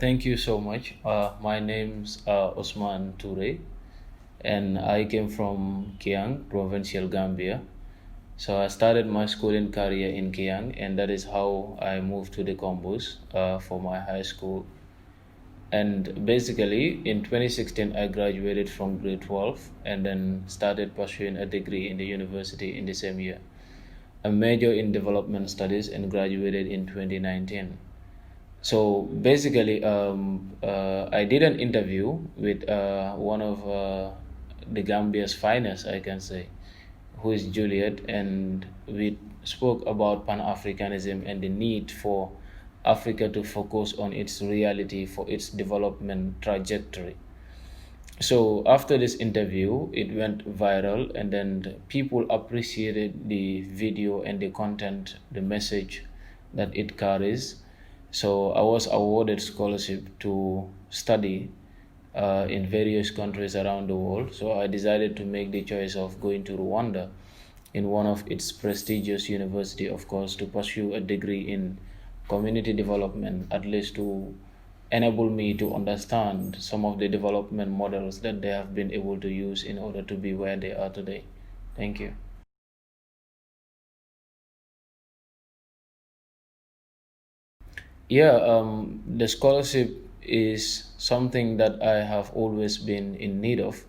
Thank you so much. My name's Osman Toure, and I came from Kiang, provincial Gambia. So I started my schooling career in Kiang, and that is how I moved to the Combos for my high school. And basically, in 2016, I graduated from grade 12 and then started pursuing a degree in the university in the same year. A major in development studies and graduated in 2019. So basically, I did an interview with one of the Gambia's finest, I can say, who is Juliet, and we spoke about Pan Africanism and the need for Africa to focus on its reality for its development trajectory. So after this interview, it went viral, and then people appreciated the video and the content, the message that it carries. So I was awarded scholarship to study in various countries around the world. So I decided to make the choice of going to Rwanda in one of its prestigious university, of course, to pursue a degree in community development, at least to enable me to understand some of the development models that they have been able to use in order to be where they are today. Thank you. Yeah, the scholarship is something that I have always been in need of,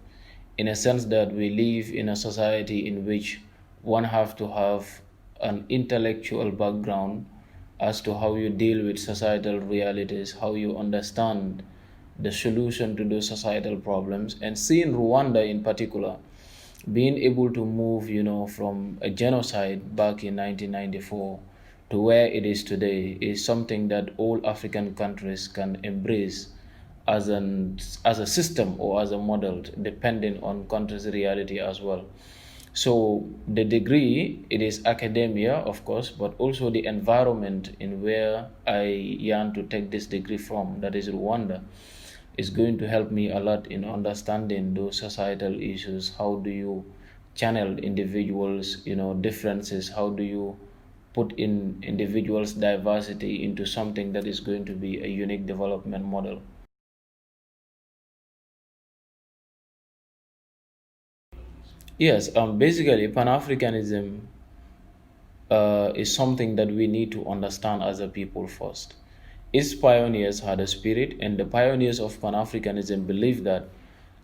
in a sense that we live in a society in which one have to have an intellectual background as to how you deal with societal realities, how you understand the solution to those societal problems, and seeing Rwanda in particular being able to move, from a genocide back in 1994 to where it is today is something that all African countries can embrace as a system or as a model, depending on country's reality as well. So the degree, it is academia, of course, but also the environment in where I yearn to take this degree from, that is Rwanda, is going to help me a lot in understanding those societal issues. How do you channel individuals, differences? How do you put in individuals' diversity into something that is going to be a unique development model? Yes, basically, Pan Africanism is something that we need to understand as a people first. Its pioneers had a spirit, and the pioneers of Pan Africanism believed that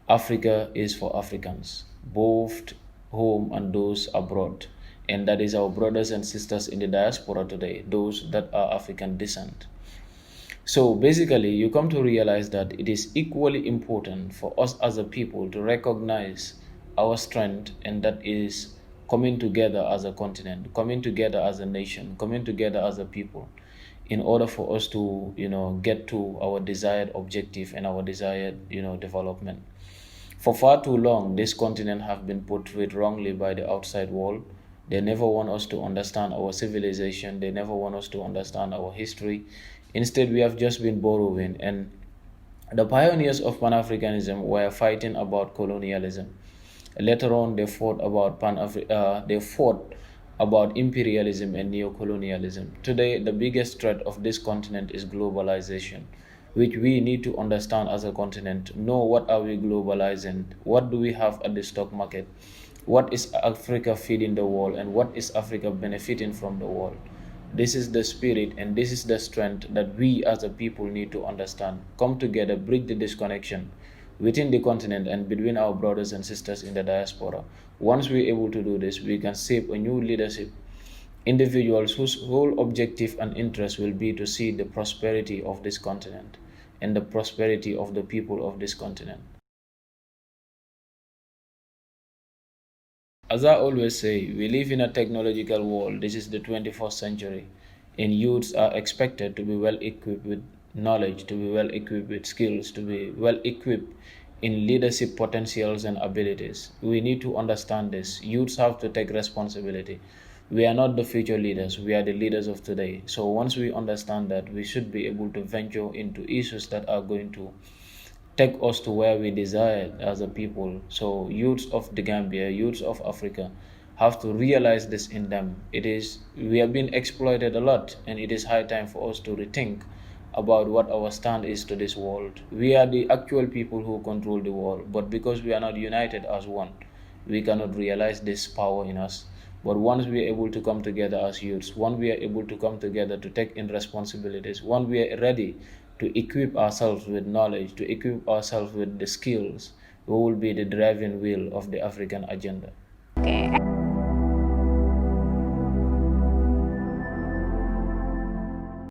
Africa is for Africans, both home and those abroad. And that is our brothers and sisters in the diaspora today, those that are African descent. So basically, you come to realize that it is equally important for us as a people to recognize our strength, and that is coming together as a continent, coming together as a nation, coming together as a people, in order for us to, get to our desired objective and our desired, development. For far too long, this continent have been portrayed wrongly by the outside world. They never want us to understand our civilization. They never want us to understand our history. Instead, we have just been borrowing. And the pioneers of Pan Africanism were fighting about colonialism. Later on, they fought about imperialism and neocolonialism. Today, the biggest threat of this continent is globalization, which we need to understand as a continent. Know what are we globalizing? What do we have at the stock market? What is Africa feeding the world, and what is Africa benefiting from the world? This is the spirit and this is the strength that we as a people need to understand. Come together, bridge the disconnection within the continent and between our brothers and sisters in the diaspora. Once we're able to do this, we can shape a new leadership. Individuals whose whole objective and interest will be to see the prosperity of this continent and the prosperity of the people of this continent. As I always say, we live in a technological world. This is the 21st century, and youths are expected to be well equipped with knowledge, to be well equipped with skills, to be well equipped in leadership potentials and abilities. We need to understand this. Youths have to take responsibility. We are not the future leaders, we are the leaders of today. So once we understand that, we should be able to venture into issues that are going to take us to where we desire as a people. So youths of the Gambia, youths of Africa have to realize this in them. We have been exploited a lot, and it is high time for us to rethink about what our stand is to this world. We are the actual people who control the world, but because we are not united as one, we cannot realize this power in us. But once we are able to come together as youths, once we are able to come together to take in responsibilities, once we are ready to equip ourselves with knowledge, to equip ourselves with the skills, we will be the driving wheel of the African agenda. Okay.